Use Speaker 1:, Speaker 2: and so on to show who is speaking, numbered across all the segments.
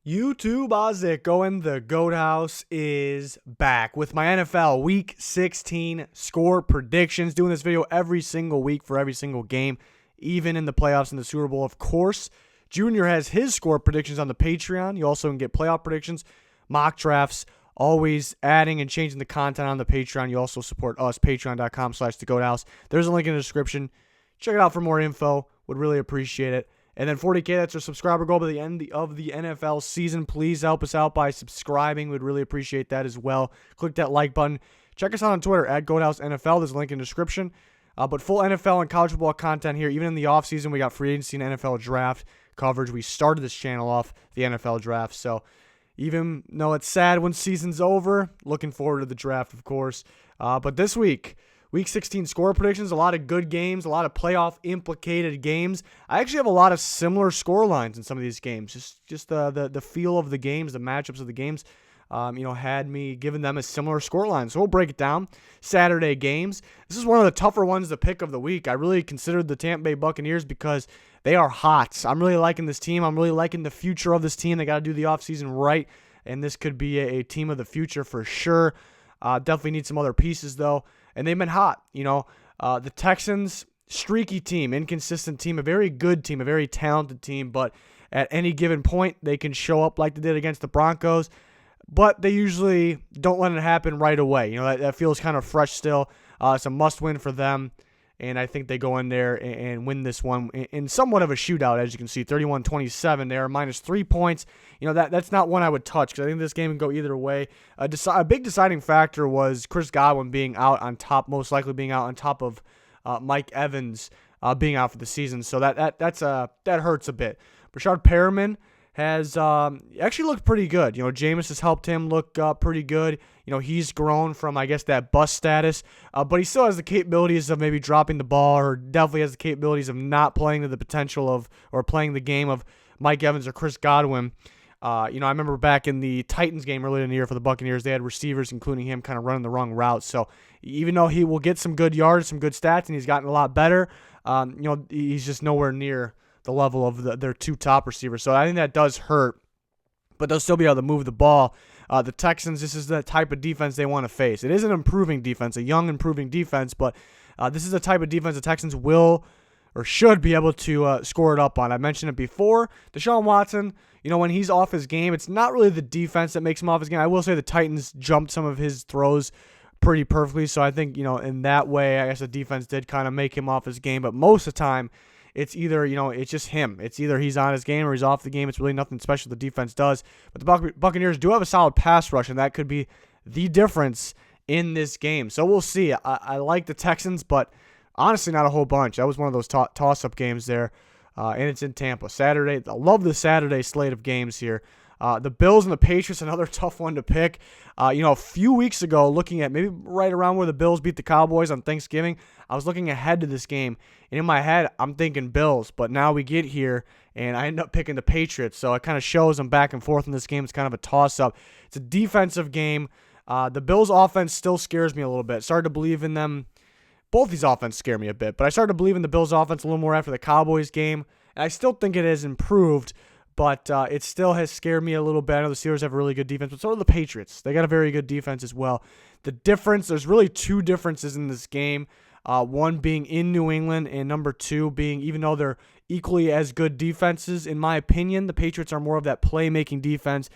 Speaker 1: YouTube, how's it going? The Goat House is back with my NFL Week 16 score predictions. Doing this video every single week for every single game, even in the playoffs and the Super Bowl. Of course, Junior has his score predictions on the Patreon. You also can get playoff predictions, mock drafts, always adding and changing the content on the Patreon. You also support us, patreon.com/thegoathouse. There's a link in the description. Check it out for more info. Would really appreciate it. And then 40K, that's our subscriber goal by the end of the NFL season. Please help us out by subscribing. We'd really appreciate that as well. Click that like button. Check us out on Twitter at GoatHouseNFL. There's a link in the description. But full NFL and college football content here. Even in the offseason, we got free agency and NFL draft coverage. We started this channel off the NFL draft. So even though it's sad when season's over, looking forward to the draft, of course. But this week, Week 16 score predictions, a lot of good games, a lot of playoff implicated games. I actually have a lot of similar score lines in some of these games. Just the feel of the games, the matchups of the games, had me giving them a similar score line. So we'll break it down. Saturday games. This is one of the tougher ones to pick of the week. I really considered the Tampa Bay Buccaneers because they are hot. I'm really liking this team. I'm really liking the future of this team. They got to do the offseason right, and this could be a team of the future for sure. Definitely need some other pieces, though. And they've been hot. The Texans, streaky team, inconsistent team, a very good team, a very talented team. But at any given point, they can show up like they did against the Broncos. But they usually don't let it happen right away. That feels kind of fresh still. It's a must-win for them. And I think they go in there and win this one in somewhat of a shootout, as you can see, 31-27 there, minus 3 points. That's not one I would touch because I think this game can go either way. A big deciding factor was Chris Godwin being out on top, most likely being out on top of Mike Evans being out for the season. So that hurts a bit. Brashard Perriman has actually looked pretty good. Jameis has helped him look pretty good. He's grown from, I guess, that bust status, but he still has the capabilities of maybe dropping the ball, or definitely has the capabilities of not playing to the potential of, or playing the game of Mike Evans or Chris Godwin. I remember back in the Titans game earlier in the year for the Buccaneers, they had receivers, including him, kind of running the wrong route. So even though he will get some good yards, some good stats, and he's gotten a lot better, he's just nowhere near the level of their two top receivers. So I think that does hurt, but they'll still be able to move the ball. The Texans, this is the type of defense they want to face. It is an improving defense, a young improving defense, but this is the type of defense the Texans will or should be able to score it up on. I mentioned it before. Deshaun Watson, when he's off his game, it's not really the defense that makes him off his game. I will say the Titans jumped some of his throws pretty perfectly, so I think, in that way, I guess the defense did kind of make him off his game, but most of the time, it's either, it's just him. It's either he's on his game or he's off the game. It's really nothing special the defense does. But the Buccaneers do have a solid pass rush, and that could be the difference in this game. So we'll see. I like the Texans, but honestly not a whole bunch. That was one of those toss-up games there, and it's in Tampa. Saturday, I love the Saturday slate of games here. The Bills and the Patriots, another tough one to pick. A few weeks ago, looking at maybe right around where the Bills beat the Cowboys on Thanksgiving, I was looking ahead to this game, and in my head, I'm thinking Bills. But now we get here, and I end up picking the Patriots. So it kind of shows I'm back and forth in this game. It's kind of a toss-up. It's a defensive game. The Bills' offense still scares me a little bit. Started to believe in them. Both these offenses scare me a bit, but I started to believe in the Bills' offense a little more after the Cowboys game, and I still think it has improved. But it still has scared me a little bit. I know the Steelers have a really good defense, but so do the Patriots. They got a very good defense as well. The difference, there's really two differences in this game. One being in New England, and number two being, even though they're equally as good defenses, in my opinion, the Patriots are more of that playmaking defense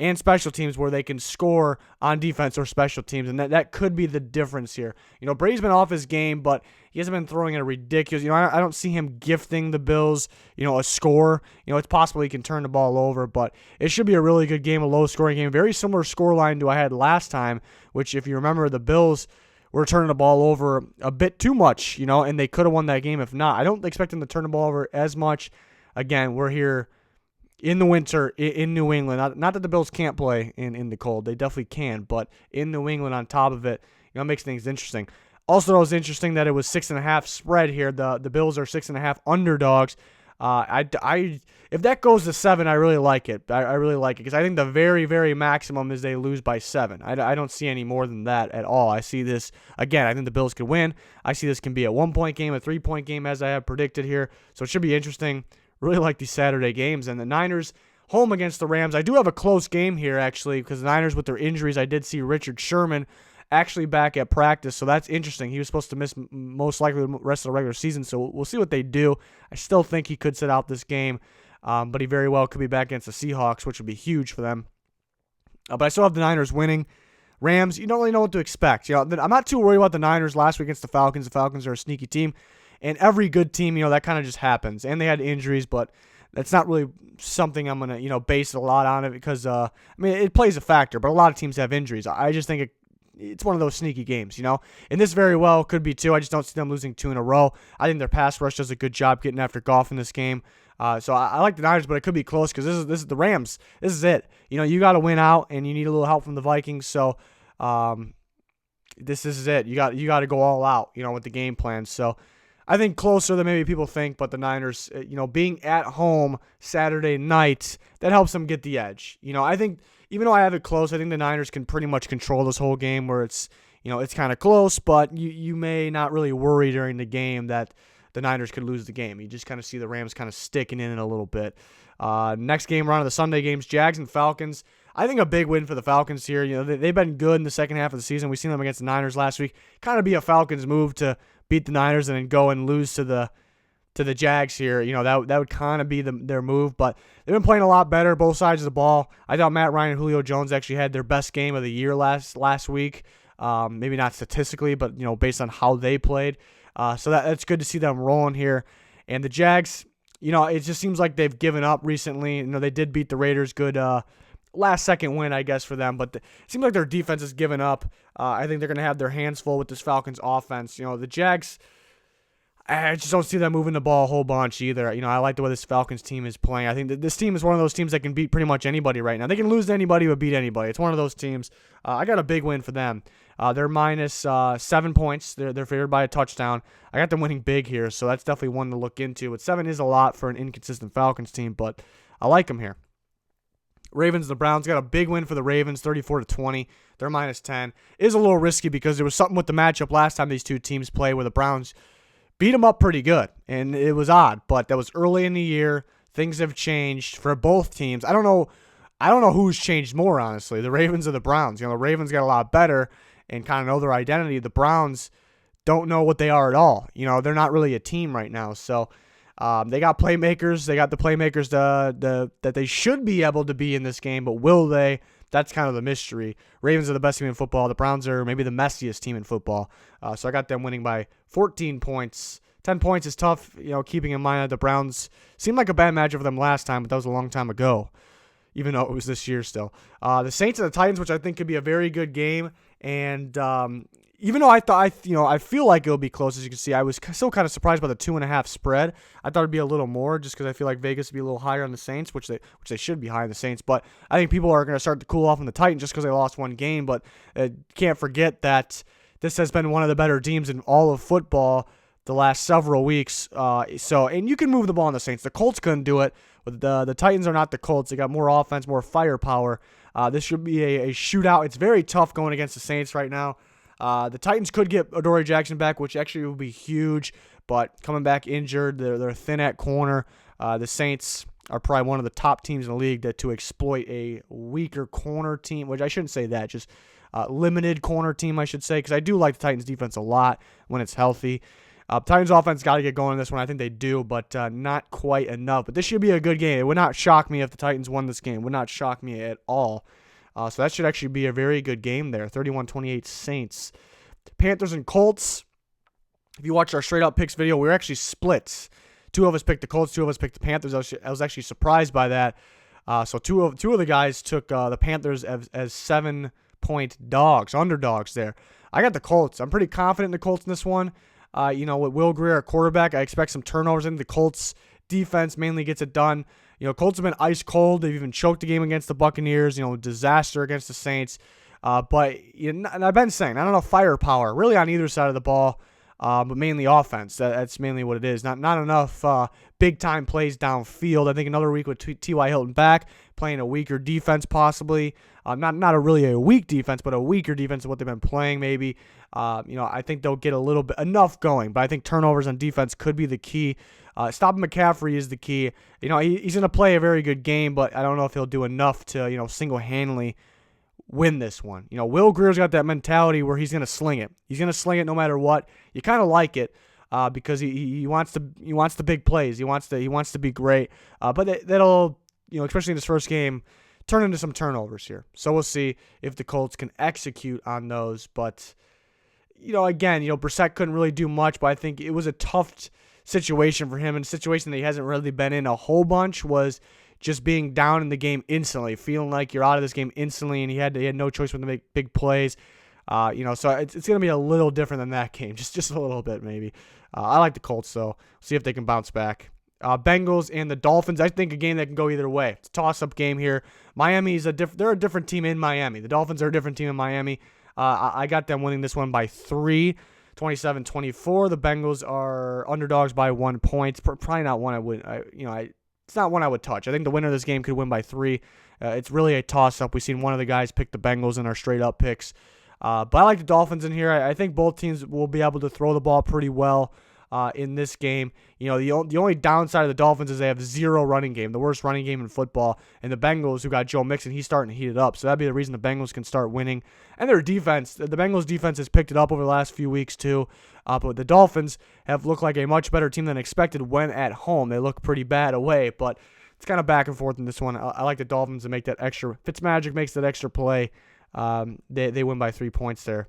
Speaker 1: and special teams where they can score on defense or special teams, and that could be the difference here. Brady's been off his game, but he hasn't been throwing a ridiculous. I don't see him gifting the Bills, a score. It's possible he can turn the ball over, but it should be a really good game, a low-scoring game. Very similar scoreline to I had last time, which, if you remember, the Bills were turning the ball over a bit too much, and they could have won that game if not. I don't expect them to turn the ball over as much. Again, we're here in the winter in New England. Not that the Bills can't play in the cold. They definitely can, but in New England on top of it, it makes things interesting. Also, it was interesting that it was 6.5 spread here. The Bills are 6.5 underdogs. If that goes to 7, I really like it. I really like it because I think the very, very maximum is they lose by 7. I don't see any more than that at all. I see this, again, I think the Bills could win. I see this can be a 1-point game, a 3-point game, as I have predicted here. So it should be interesting. Really like these Saturday games. And the Niners, home against the Rams. I do have a close game here, actually, because the Niners, with their injuries, I did see Richard Sherman actually back at practice, so that's interesting. He was supposed to miss most likely the rest of the regular season, so we'll see what they do. I still think he could sit out this game, but he very well could be back against the Seahawks, which would be huge for them. But I still have the Niners winning. Rams, you don't really know what to expect. I'm not too worried about the Niners last week against the Falcons. The Falcons are a sneaky team, and every good team, that kind of just happens. And they had injuries, but that's not really something I'm going to, base a lot on it because, it plays a factor, but a lot of teams have injuries. I just think it's one of those sneaky games, And this very well could be too. I just don't see them losing 2 in a row. I think their pass rush does a good job getting after Goff in this game. So I like the Niners, but it could be close because this is the Rams. This is it. You got to win out, and you need a little help from the Vikings. So this is it. You got to go all out, with the game plan. So I think closer than maybe people think, but the Niners, being at home Saturday night, that helps them get the edge. I think even though I have it close, I think the Niners can pretty much control this whole game where it's kind of close, but you may not really worry during the game that the Niners could lose the game. You just kind of see the Rams kind of sticking in it a little bit. Next game, round of the Sunday games, Jags and Falcons. I think a big win for the Falcons here. They've been good in the second half of the season. We've seen them against the Niners last week. Kind of be a Falcons move to beat the Niners and then go and lose to the Jags here. That would kind of be their move, but they've been playing a lot better, both sides of the ball. I thought Matt Ryan and Julio Jones actually had their best game of the year last week. Maybe not statistically, but based on how they played. So that's good to see them rolling here. And the Jags, it just seems like they've given up recently. They did beat the Raiders, good last-second win, I guess, for them. But it seems like their defense has given up. I think they're going to have their hands full with this Falcons offense. The Jags, I just don't see them moving the ball a whole bunch either. I like the way this Falcons team is playing. I think that this team is one of those teams that can beat pretty much anybody right now. They can lose to anybody but beat anybody. It's one of those teams. I got a big win for them. They're minus 7 points. They're favored by a touchdown. I got them winning big here, so that's definitely one to look into. But 7 is a lot for an inconsistent Falcons team, but I like them here. Ravens and the Browns got a big win for the Ravens, 34-20. They're minus 10. It is a little risky because there was something with the matchup last time these two teams played where the Browns beat them up pretty good, and it was odd, but that was early in the year. Things have changed for both teams. I don't know who's changed more, honestly, the Ravens or the Browns. The Ravens got a lot better and kind of know their identity. The Browns don't know what they are at all. They're not really a team right now, so they got playmakers. They got the playmakers that they should be able to be in this game, but will they? That's kind of the mystery. Ravens are the best team in football. The Browns are maybe the messiest team in football. So I got them winning by 14 points. 10 points is tough, keeping in mind that the Browns seemed like a bad matchup for them last time, but that was a long time ago, even though it was this year still. The Saints and the Titans, which I think could be a very good game, and even though I feel like it'll be close, as you can see, I was still kind of surprised by the 2.5 spread. I thought it'd be a little more, just because I feel like Vegas would be a little higher on the Saints, which they should be high on the Saints. But I think people are going to start to cool off on the Titans just because they lost one game. But can't forget that this has been one of the better teams in all of football the last several weeks. And you can move the ball on the Saints. The Colts couldn't do it. But the Titans are not the Colts. They got more offense, more firepower. This should be a shootout. It's very tough going against the Saints right now. The Titans could get Adoree Jackson back, which actually would be huge, but coming back injured, they're thin at corner. The Saints are probably one of the top teams in the league to exploit a weaker corner team, which I shouldn't say that, just limited corner team, I should say, because I do like the Titans' defense a lot when it's healthy. Titans' offense got to get going in this one. I think they do, but not quite enough. But this should be a good game. It would not shock me if the Titans won this game. It would not shock me at all. So that should actually be a very good game there. 31-28 Saints. Panthers and Colts. If you watched our straight up picks video, we were actually split. 2 of us picked the Colts, 2 of us picked the Panthers. I was actually surprised by that. So two of the guys took the Panthers as 7-point dogs, underdogs there. I got the Colts. I'm pretty confident in the Colts in this one. With Will Grier at quarterback, I expect some turnovers in the Colts. Defense mainly gets it done. Colts have been ice cold. They've even choked the game against the Buccaneers. Disaster against the Saints. But and I've been saying, I don't know, firepower really on either side of the ball, but mainly offense. That's mainly what it is. Not enough big time plays downfield. I think another week with T.Y. Hilton back, playing a weaker defense possibly. Not really a weak defense, but a weaker defense of what they've been playing maybe. I think they'll get enough going, but I think turnovers on defense could be the key. Stopping McCaffrey is the key. He's going to play a very good game, but I don't know if he'll do enough to, single-handedly win this one. Will Greer's got that mentality where he's going to sling it. He's going to sling it no matter what. You kind of like it because he wants the big plays. He wants to be great. But that'll, especially in this first game, turn into some turnovers here. So we'll see if the Colts can execute on those. But again, Brissett couldn't really do much, but I think it was a tough situation for him, and a situation that he hasn't really been in a whole bunch was just being down in the game instantly, feeling like you're out of this game instantly, and he had no choice but to make big plays. So it's going to be a little different than that game, just a little bit maybe. I like the Colts, though. See if they can bounce back. Bengals and the Dolphins, I think a game that can go either way. It's a toss-up game here. Miami's they're a different team in Miami. The Dolphins are a different team in Miami. I got them winning this one by 3, 27-24. The Bengals are underdogs by 1 point. Probably not one I would, it's not one I would touch. I think the winner of this game could win by 3. It's really a toss-up. We've seen one of the guys pick the Bengals in our straight-up picks. But I like the Dolphins in here. I think both teams will be able to throw the ball pretty well in this game. The only downside of the Dolphins is they have 0 running game, the worst running game in football. And the Bengals, who got Joe Mixon, he's starting to heat it up. So that'd be the reason the Bengals can start winning. And their defense, the Bengals defense has picked it up over the last few weeks too. But the Dolphins have looked like a much better team than expected when at home. They look pretty bad away, but it's kind of back and forth in this one. I like the Dolphins to make that extra. Fitzmagic makes that extra play. They win by 3 points there.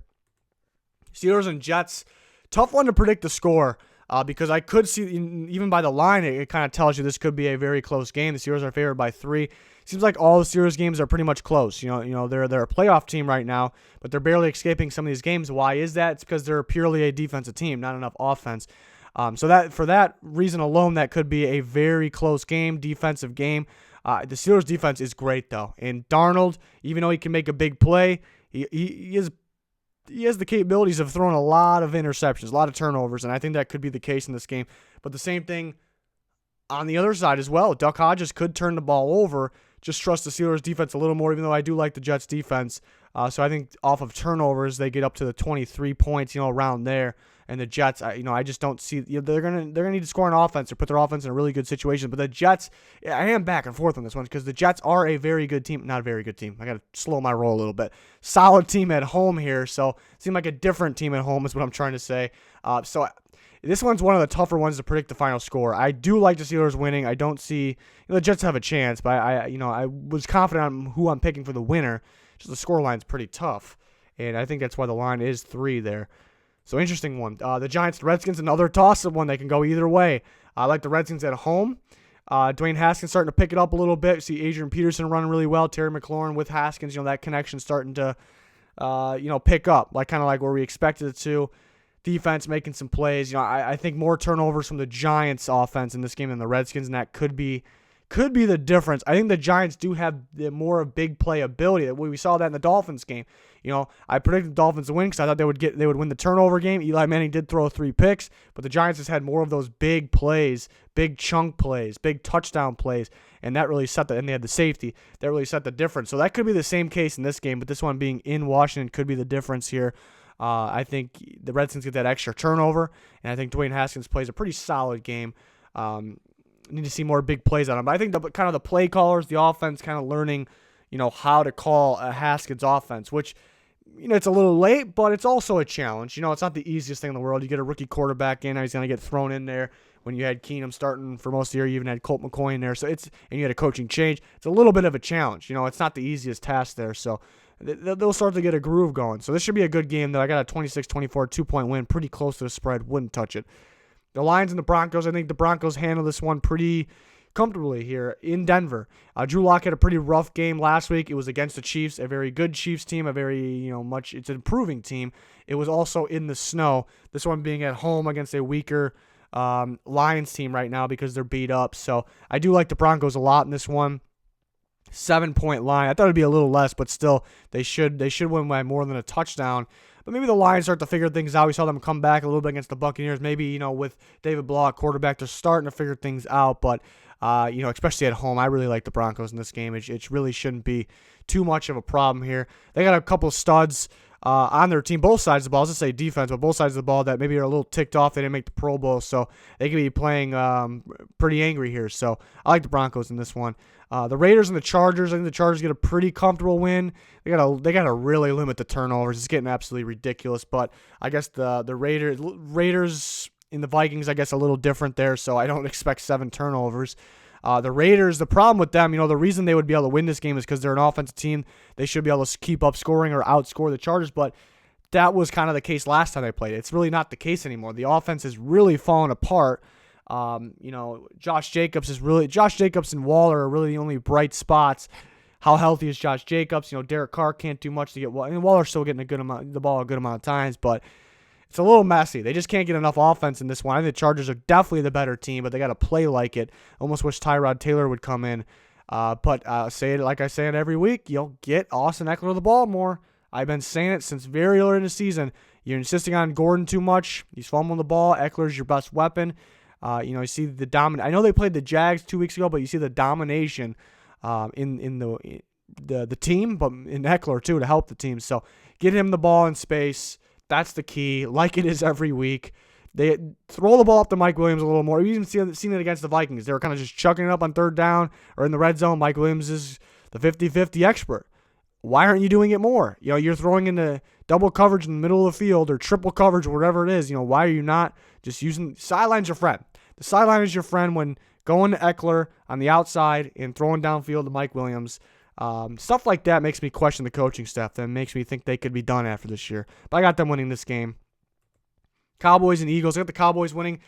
Speaker 1: Steelers and Jets, tough one to predict the score. Because I could see, even by the line, it kind of tells you this could be a very close game. The Steelers are favored by 3. Seems like all the Steelers games are pretty much close. They're a playoff team right now, but they're barely escaping some of these games. Why is that? It's because they're purely a defensive team, not enough offense. So that for that reason alone, that could be a very close game, defensive game. The Steelers' defense is great though, and Darnold, even though he can make a big play, he has the capabilities of throwing a lot of interceptions, a lot of turnovers, and I think that could be the case in this game. But the same thing on the other side as well. Duck Hodges could turn the ball over. Just trust the Steelers' defense a little more, even though I do like the Jets' defense. So I think off of turnovers, they get up to the 23 points, around there. And the Jets, I just don't see they're gonna need to score on offense or put their offense in a really good situation. But the Jets, I am back and forth on this one because the Jets are a very good team, not a very good team. I got to slow my roll a little bit. Solid team at home here, so it seemed like a different team at home is what I'm trying to say. So this one's one of the tougher ones to predict the final score. I do like the Steelers winning. I don't see the Jets have a chance, but I was confident on who I'm picking for the winner. Just the score line's pretty tough, and I think that's why the line is 3 there. So interesting one. The Giants, the Redskins, another toss-up one. They can go either way. I like the Redskins at home. Dwayne Haskins starting to pick it up a little bit. See Adrian Peterson running really well. Terry McLaurin with Haskins. That connection starting to, pick up. Kind of like where we expected it to. Defense making some plays. I think more turnovers from the Giants offense in this game than the Redskins, and that could be the difference. I think the Giants do have the more of big play ability. We saw that in the Dolphins game. I predicted the Dolphins to win because I thought they would win the turnover game. Eli Manning did throw 3 picks, but the Giants just had more of those big plays, big chunk plays, big touchdown plays, and that really and they had the safety. That really set the difference. So that could be the same case in this game, but this one being in Washington could be the difference here. I think the Redskins get that extra turnover, and I think Dwayne Haskins plays a pretty solid game. Need to see more big plays on him. But I think the play callers, the offense kind of learning, how to call a Haskins offense, which, it's a little late, but it's also a challenge. It's not the easiest thing in the world. You get a rookie quarterback in, now he's going to get thrown in there. When you had Keenum starting for most of the year, you even had Colt McCoy in there. And you had a coaching change. It's a little bit of a challenge. It's not the easiest task there. So they'll start to get a groove going. So this should be a good game, though. I got a 26-24 2-point win, pretty close to the spread. Wouldn't touch it. The Lions and the Broncos, I think the Broncos handle this one pretty comfortably here in Denver. Drew Lock had a pretty rough game last week. It was against the Chiefs, a very good Chiefs team, a very, it's an improving team. It was also in the snow. This one being at home against a weaker Lions team right now because they're beat up. So I do like the Broncos a lot in this one. 7-point line. I thought it'd be a little less, but still, they should win by more than a touchdown. But maybe the Lions start to figure things out. We saw them come back a little bit against the Buccaneers. Maybe, with David Blah at quarterback, they're starting to figure things out. But, especially at home, I really like the Broncos in this game. It really shouldn't be too much of a problem here. They got a couple of studs. on their team, both sides of the ball. I was going to say defense, but both sides of the ball that maybe are a little ticked off. They didn't make the Pro Bowl, so they could be playing pretty angry here. So I like the Broncos in this one. The Raiders and the Chargers. I think the Chargers get a pretty comfortable win. They gotta really limit the turnovers. It's getting absolutely ridiculous. But I guess the Raiders and the Vikings, I guess, a little different there. So I don't expect 7 turnovers. The Raiders, the problem with them, the reason they would be able to win this game is because they're an offensive team. They should be able to keep up scoring or outscore the Chargers, but that was kind of the case last time they played. It's really not the case anymore. The offense is really falling apart. Josh Jacobs and Waller are really the only bright spots. How healthy is Josh Jacobs? Derek Carr can't do much to get Waller. Waller's still getting the ball a good amount of times, but it's a little messy. They just can't get enough offense in this one. I think the Chargers are definitely the better team, but they got to play like it. Almost wish Tyrod Taylor would come in. But say it like I say it every week, you'll get Austin Eckler the ball more. I've been saying it since very early in the season. You're insisting on Gordon too much. He's fumbling the ball. Eckler's your best weapon. You see the dominant. I know they played the Jags 2 weeks ago, but you see the domination in the team, but in Eckler too to help the team. So get him the ball in space. That's the key, like it is every week. They throw the ball up to Mike Williams a little more. We've even seen it against the Vikings. They were kind of just chucking it up on 3rd down or in the red zone. Mike Williams is the 50-50 expert. Why aren't you doing it more? You're throwing into double coverage in the middle of the field or triple coverage, whatever it is. Why are you not just using – sideline's your friend. The sideline is your friend when going to Eckler on the outside and throwing downfield to Mike Williams. Stuff like that makes me question the coaching staff. That makes me think they could be done after this year. But I got them winning this game. Cowboys and Eagles. I got the Cowboys winning.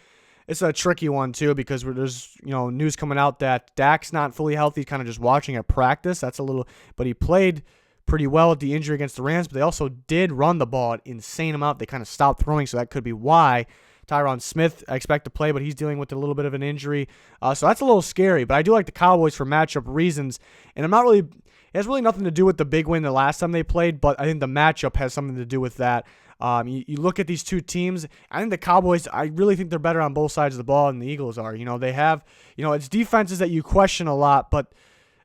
Speaker 1: It's a tricky one too because there's news coming out that Dak's not fully healthy. He's kind of just watching at practice. But he played pretty well with the injury against the Rams. But they also did run the ball an insane amount. They kind of stopped throwing, so that could be why. Tyron Smith, I expect to play, but he's dealing with a little bit of an injury. So that's a little scary. But I do like the Cowboys for matchup reasons. And it has really nothing to do with the big win the last time they played, but I think the matchup has something to do with that. You look at these two teams, I think the Cowboys, I really think they're better on both sides of the ball than the Eagles are. They have, it's defenses that you question a lot, but,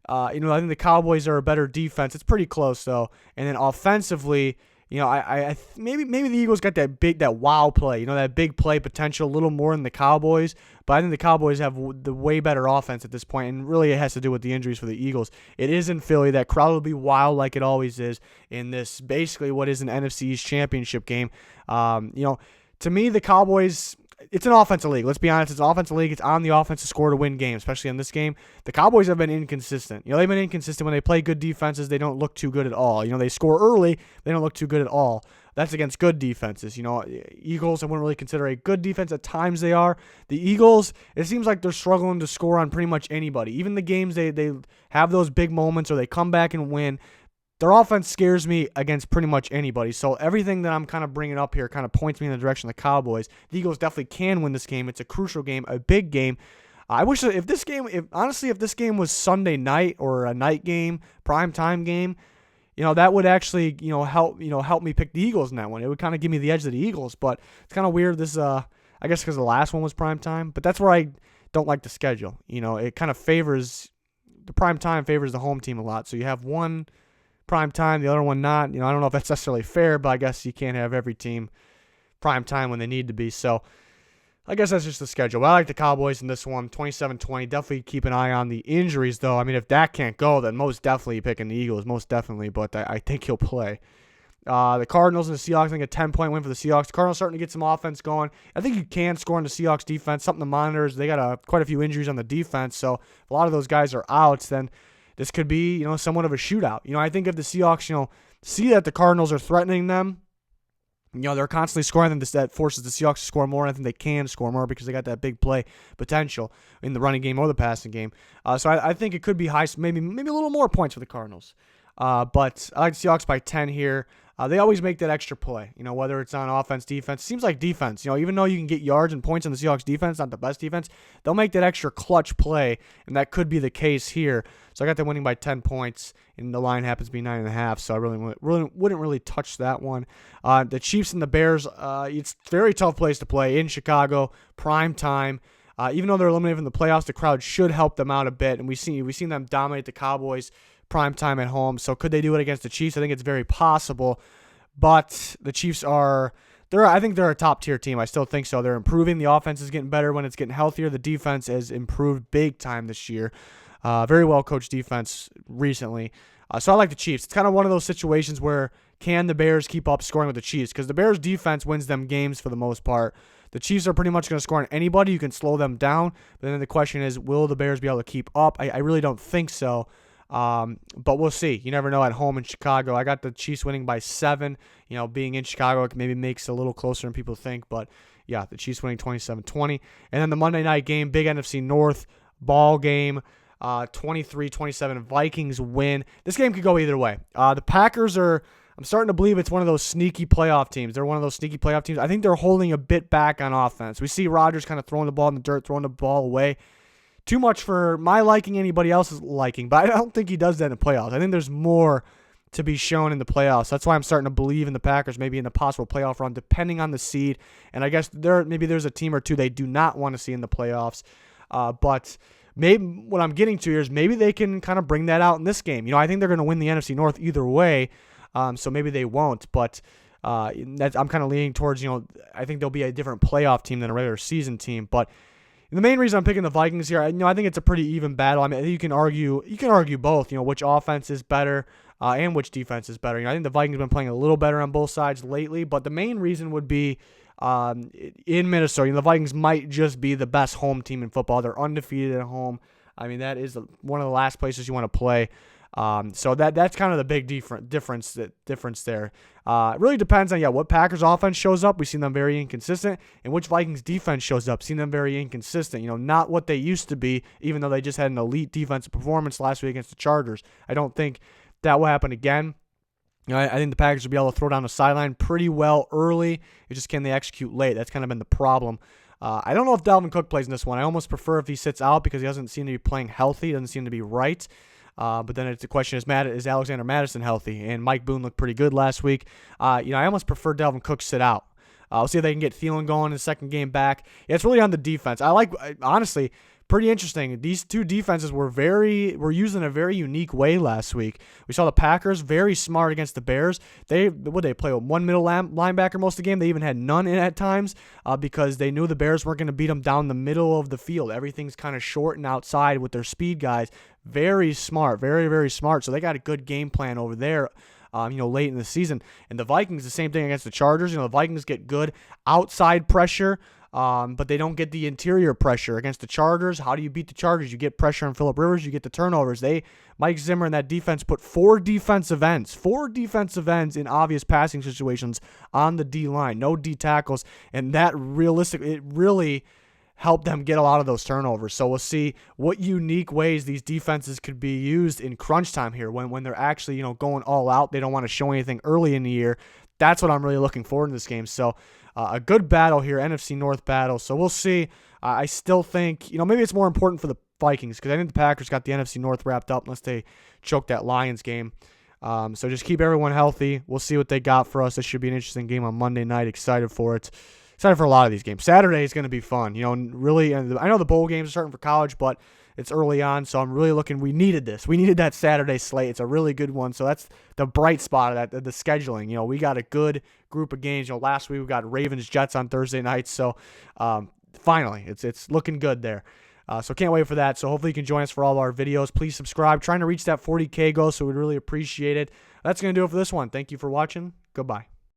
Speaker 1: I think the Cowboys are a better defense. It's pretty close, though. And then offensively, maybe the Eagles got that wow play, that big play potential a little more than the Cowboys. But I think the Cowboys have the way better offense at this point, and really it has to do with the injuries for the Eagles. It is in Philly. That crowd will be wild like it always is in this basically what is an NFC East championship game. To me, the Cowboys, it's an offensive league. Let's be honest. It's an offensive league. It's on the offense to score to win games, especially in this game. The Cowboys have been inconsistent. They've been inconsistent when they play good defenses. They don't look too good at all. They score early. They don't look too good at all. That's against good defenses. Eagles, I wouldn't really consider a good defense. At times they are. The Eagles, it seems like they're struggling to score on pretty much anybody. Even the games they have those big moments or they come back and win. Their offense scares me against pretty much anybody. So everything that I'm kind of bringing up here kind of points me in the direction of the Cowboys. The Eagles definitely can win this game. It's a crucial game, a big game. I wish if this game was Sunday night or a night game, prime time game, that would actually, help me pick the Eagles in that one. It would kind of give me the edge of the Eagles, but it's kind of weird. This, I guess because the last one was prime time, but that's where I don't like the schedule. It kind of favors the prime time favors the home team a lot. So you have one prime time, the other one not. I don't know if that's necessarily fair, but I guess you can't have every team prime time when they need to be. So I guess that's just the schedule. But I like the Cowboys in this one, 27-20. Definitely keep an eye on the injuries, though. I mean, if Dak can't go, then most definitely picking the Eagles, most definitely. But I think he'll play. The Cardinals and the Seahawks, I think a 10-point win for the Seahawks. The Cardinals starting to get some offense going. I think you can score in the Seahawks defense. Something to monitor is they got quite a few injuries on the defense. So if a lot of those guys are out, then this could be, somewhat of a shootout. I think if the Seahawks, see that the Cardinals are threatening them, they're constantly scoring them. That forces the Seahawks to score more. I think they can score more because they got that big play potential in the running game or the passing game. So I think it could be high, maybe a little more points for the Cardinals. But I like the Seahawks by 10 here. They always make that extra play, whether it's on offense, defense. It seems like defense, even though you can get yards and points on the Seahawks defense, not the best defense, they'll make that extra clutch play, and that could be the case here. So I got them winning by 10 points, and the line happens to be 9.5, so I really wouldn't touch that one. The Chiefs and the Bears, it's a very tough place to play in Chicago, prime time. Even though they're eliminated from the playoffs, the crowd should help them out a bit, and we've seen them dominate the Cowboys prime time at home. So could they do it against the Chiefs? I think it's very possible. but the Chiefs are. I think they're a top-tier team. I still think so. They're improving. The offense is getting better when it's getting healthier. The defense has improved big time this year. Very well-coached defense recently. So I like the Chiefs. It's kind of one of those situations where can the Bears keep up scoring with the Chiefs? Because the Bears' defense wins them games for the most part. The Chiefs are pretty much going to score on anybody. You can slow them down. But then the question is, will the Bears be able to keep up? I really don't think so. But we'll see. You never know at home in Chicago. I got the Chiefs winning by 7. Being in Chicago, it maybe makes it a little closer than people think. But, yeah, the Chiefs winning 27-20. And then the Monday night game, big NFC North ball game, 23-27. Vikings win. This game could go either way. The Packers are, I'm starting to believe it's one of those sneaky playoff teams. They're one of those sneaky playoff teams. I think they're holding a bit back on offense. We see Rodgers kind of throwing the ball in the dirt, throwing the ball away. Too much for my liking, anybody else's liking, but I don't think he does that in the playoffs. I think there's more to be shown in the playoffs. That's why I'm starting to believe in the Packers, maybe in the possible playoff run, depending on the seed. And I guess maybe there's a team or two they do not want to see in the playoffs. But maybe what I'm getting to here is maybe they can kind of bring that out in this game. I think they're going to win the NFC North either way, so maybe they won't. But I'm kind of leaning towards, I think they'll be a different playoff team than a regular season team. But the main reason I'm picking the Vikings here, I think it's a pretty even battle. I mean, you can argue both, which offense is better and which defense is better. I think the Vikings have been playing a little better on both sides lately, but the main reason would be in Minnesota. The Vikings might just be the best home team in football. They're undefeated at home. I mean, that is one of the last places you want to play. So that's kind of the big difference there. It really depends on what Packers offense shows up. We've seen them very inconsistent, and which Vikings defense shows up. Seen them very inconsistent. Not what they used to be, even though they just had an elite defensive performance last week against the Chargers. I don't think that will happen again. I think the Packers will be able to throw down the sideline pretty well early. It's just can they execute late? That's kind of been the problem. I don't know if Dalvin Cook plays in this one. I almost prefer if he sits out because he doesn't seem to be playing healthy. He doesn't seem to be right. But then the question is Alexander Mattison healthy? And Mike Boone looked pretty good last week. I almost prefer Dalvin Cook sit out. We'll see if they can get Thielen going in the second game back. Yeah, it's really on the defense. Honestly, pretty interesting. These two defenses were used in a very unique way last week. We saw the Packers very smart against the Bears. They play with one middle linebacker most of the game. They even had none in at times because they knew the Bears weren't going to beat them down the middle of the field. Everything's kind of short and outside with their speed guys. Very smart, very, very smart. So they got a good game plan over there. Late in the season. And the Vikings, the same thing against the Chargers. The Vikings get good outside pressure, but they don't get the interior pressure against the Chargers. How do you beat the Chargers? You get pressure on Phillip Rivers. You get the turnovers. Mike Zimmer and that defense put 4 defensive ends in obvious passing situations on the D-line. No D tackles. And that it really help them get a lot of those turnovers. So we'll see what unique ways these defenses could be used in crunch time here when they're actually, going all out. They don't want to show anything early in the year. That's what I'm really looking forward to this game. So a good battle here, NFC North battle. So we'll see. I still think, maybe it's more important for the Vikings because I think the Packers got the NFC North wrapped up unless they choke that Lions game. So just keep everyone healthy. We'll see what they got for us. This should be an interesting game on Monday night. Excited for it. Excited for a lot of these games. Saturday is going to be fun. Really, I know the bowl games are starting for college, but it's early on, so I'm really looking. We needed this. We needed that Saturday slate. It's a really good one, so that's the bright spot of that, the scheduling. We got a good group of games. Last week we got Ravens-Jets on Thursday night, so finally, it's looking good there. So can't wait for that. So hopefully you can join us for all of our videos. Please subscribe. Trying to reach that 40K goal, so we'd really appreciate it. That's going to do it for this one. Thank you for watching. Goodbye.